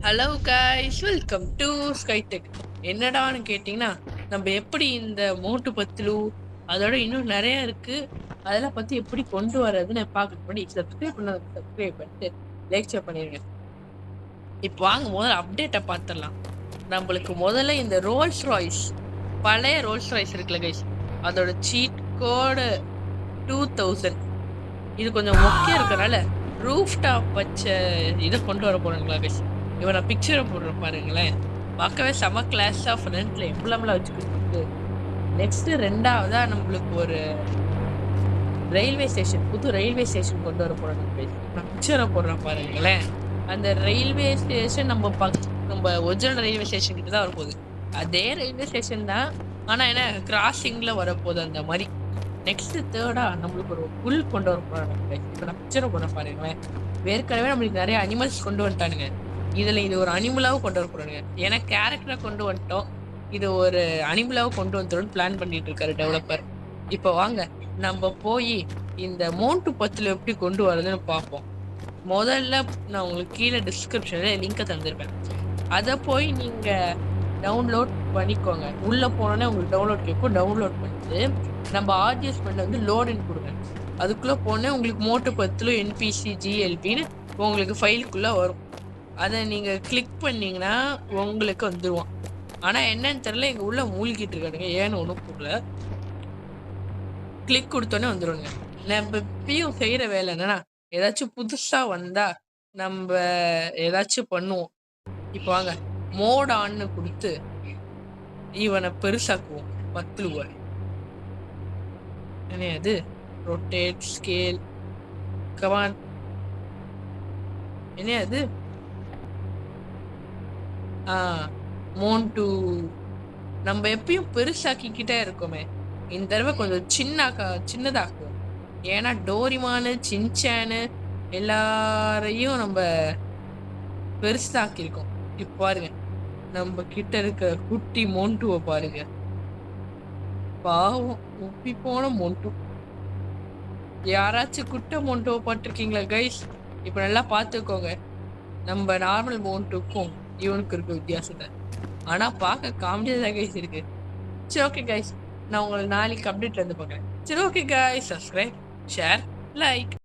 Hello guys, welcome to Skydeck. என்னடான்னு கேட்டிங்கன்னா, நம்ம எப்படி இந்த மோட்டு பத்லு அதோட இன்னும் நிறைய இருக்கு, அதெல்லாம் பற்றி எப்படி கொண்டு வரதுன்னு பார்க்கறதுக்கு முன்னாடி சப்ஸ்கிரைப் பண்ணிட்டு லைக் ஷேர் பண்ணிடுங்க. இப்போ வாங்க முதல்ல அப்டேட்டை பார்த்துடலாம். நம்மளுக்கு முதல்ல இந்த ரோல்ஸ் ராய்ஸ், பழைய ரோல்ஸ் ராய்ஸ் இருக்குல்ல கைஸ், அதோட சீட் கோடு 2000 இது கொஞ்சம் முக்கியம் இருக்கனால ரூஃப் டாப் வச்ச இதை கொண்டு வர போறாங்களா கைஸ். இவன் நான் பிக்சரை போடுறேன் பாருங்களேன், பார்க்கவே செம கிளாஸா ஃப்ரண்ட்ல எம்பளம்லாம் வச்சு கொடுத்துருக்கு. நெக்ஸ்ட் ரெண்டாவதா நம்மளுக்கு ஒரு ரயில்வே ஸ்டேஷன், புது ரயில்வே ஸ்டேஷன் கொண்டு வர போறாங்க கைஸ். நான் பிக்சரை போடுறேன் பாருங்களேன். அந்த ரயில்வே ஸ்டேஷன் நம்ம ஒரிஜினல் ரயில்வே ஸ்டேஷன் கிட்ட தான் வரப்போகுது. அதே ரயில்வே ஸ்டேஷன் தான், ஆனா என்ன கிராசிங்ல வரப்போகுது அந்த மாதிரி. நெக்ஸ்ட் தேர்டா நம்மளுக்கு ஒரு புல் கொண்டு வர போறாங்க. இப்போ நான் பிக்சரை போட பாருங்களேன். ஏற்கனவே நம்மளுக்கு நிறைய அனிமல்ஸ் கொண்டு வந்துட்டானுங்க, இதுல இது ஒரு அனிமலாவும் கொண்டு வர போறாங்க. ஏன்னா கேரக்டரா கொண்டு வந்துட்டோம், இது ஒரு அனிமலாவும் கொண்டு வந்துடும் பிளான் பண்ணிட்டு இருக்காரு டெவலப்பர். இப்போ வாங்க நம்ம போய் இந்த மோண்டு பத்துல எப்படி கொண்டு வரதுன்னு பார்ப்போம். முதல்ல நான் உங்களுக்கு கீழே டிஸ்கிரிப்ஷன்ல லிங்கை தந்திருப்பேன், அதை போய் நீங்க டவுன்லோட் பண்ணிக்கோங்க. உள்ள போனோன்னே உங்களுக்கு டவுன்லோட் கேட்கும், டவுன்லோட் பண்ணிட்டு நம்ம ஆர்ஜிஎஸ் பண்ண வந்து லோடுன்னு கொடுங்க. அதுக்குள்ளே போனே உங்களுக்கு மோட்டு பத்துல என்பிசி ஜிஎல்பின்னு உங்களுக்கு ஃபைலுக்குள்ளே வரும். அதை நீங்கள் கிளிக் பண்ணிங்கன்னா உங்களுக்கு வந்துடுவான். ஆனால் என்னன்னு தெரியல, எங்கள் உள்ள மூழ்கிட்டு இருக்கானுங்க, ஏன்னு ஒன்றும் புரியல. கிளிக் கொடுத்தோன்னே வந்துடுங்க. நம்ம இப்பயும் செய்கிற வேலை என்னன்னா, ஏதாச்சும் புதுசாக வந்தால் நம்ம ஏதாச்சும் பண்ணுவோம். இப்போ வாங்க மோட் ஆன்னு கொடுத்து இவனை பெருசாக்குவோம். பத்துலுவ என்ன அது, ரொட்டேட் ஸ்கேல் கமான், என்ன அது மோண்டு நம்ம எப்பயும் பெருசாக்கிக்கிட்டே இருக்கோமே, இந்த தடவை கொஞ்சம் சின்னதாக்குவோம். ஏன்னா டோரிமானு சின்சானு எல்லாரையும் நம்ம பெருசாக்கியிருக்கோம். இப்போ பாருங்க நம்ம கிட்ட இருக்க குட்டி மோண்டுவை பாருங்க, பாவம் உப்பி போன மோண்டு. யாராச்சும் குட்டை மோண்டுவை பார்த்துருக்கீங்களா கைஸ்? இப்போ நல்லா பார்த்துக்கோங்க, நம்ம நார்மல் மோண்டுக்கும் இவனுக்கு இருக்க வித்தியாசத்தை. ஆனால் பார்க்க காமெடியாக தான் கைஸ் இருக்கு. சரி ஓகே கைஸ், நான் உங்களை நாளைக்கு அப்டேட்ல இருந்து பார்க்குறேன். சரி okay guys, subscribe, share, like.